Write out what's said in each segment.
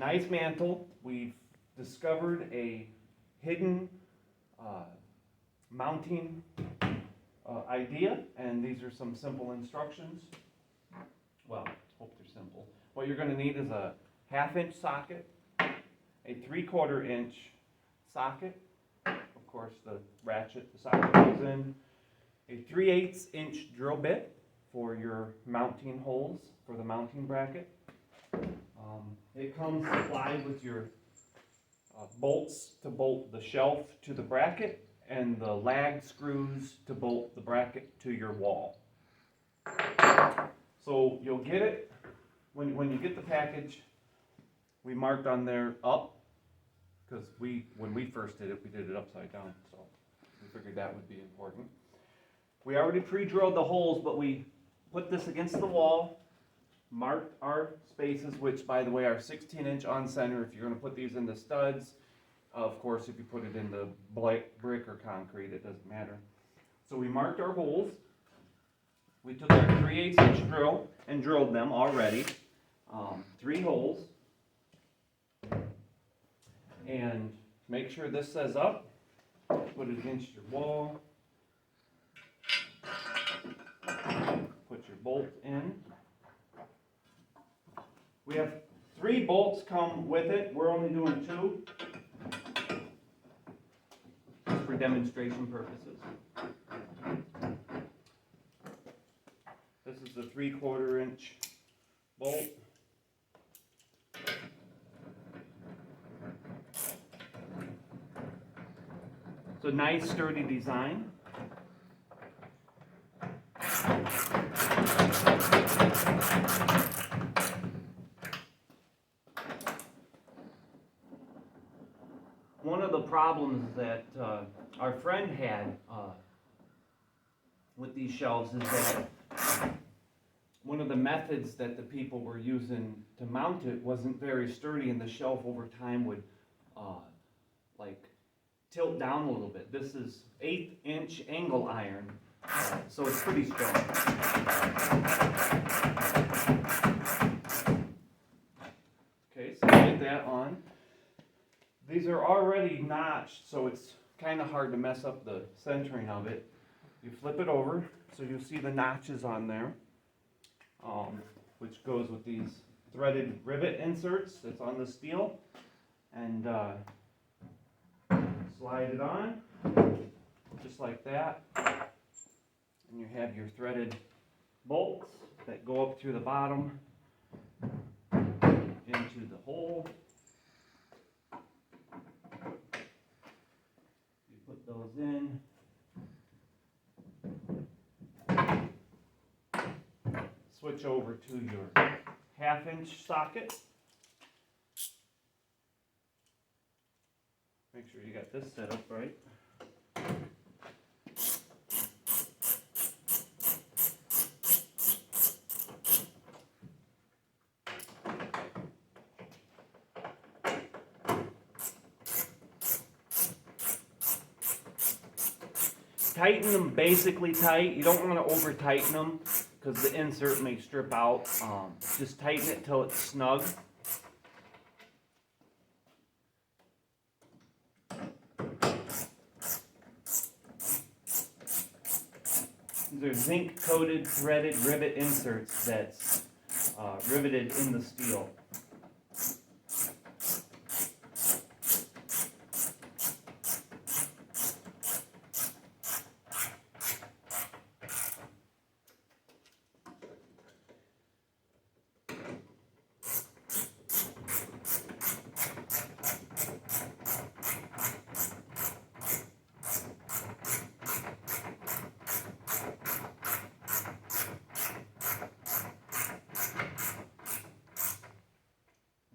nice mantle. We've discovered a hidden mounting idea, and these are some simple instructions. Well, hope they're simple. What you're going to need is a 1/2 inch socket, a 3/4 inch socket, of course the ratchet the socket goes in, a 3/8 inch drill bit for your mounting holes for the mounting bracket. It comes supplied with your bolts to bolt the shelf to the bracket and the lag screws to bolt the bracket to your wall. So you'll get it when you get the package. We marked on there up because when we first did it, we did it upside down, so we figured that would be important. We already pre-drilled the holes, but we put this against the wall, marked our spaces, which by the way are 16-inch on center. If you're going to put these into studs, of course if you put it in the brick or concrete, it doesn't matter. So we marked our holes. We took our 3/8 inch drill and drilled them already, 3 holes. And make sure this says up, put it against your wall, put your bolt in. We have 3 bolts come with it. We're only doing 2 just for demonstration purposes. This is the 3/4 inch bolt. It's a nice sturdy design. One of the problems that our friend had with these shelves is that one of the methods that the people were using to mount it wasn't very sturdy, and the shelf over time would like tilt down a little bit. This is 1/8 inch angle iron, so it's pretty strong. Okay, so get that on. These are already notched, so it's kind of hard to mess up the centering of it. You flip it over, so you'll see the notches on there, which goes with these threaded rivet inserts that's on the steel. And slide it on, just like that. And you have your threaded bolts that go up through the bottom into the hole. You put those in. Switch over to your 1/2 inch socket. Make sure you got this set up right. Tighten them basically tight. You don't want to over tighten them because the insert may strip out. Just tighten it till it's snug. These are zinc coated threaded rivet inserts that's riveted in the steel.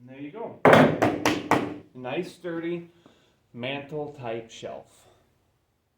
There you go. Nice sturdy mantle type shelf.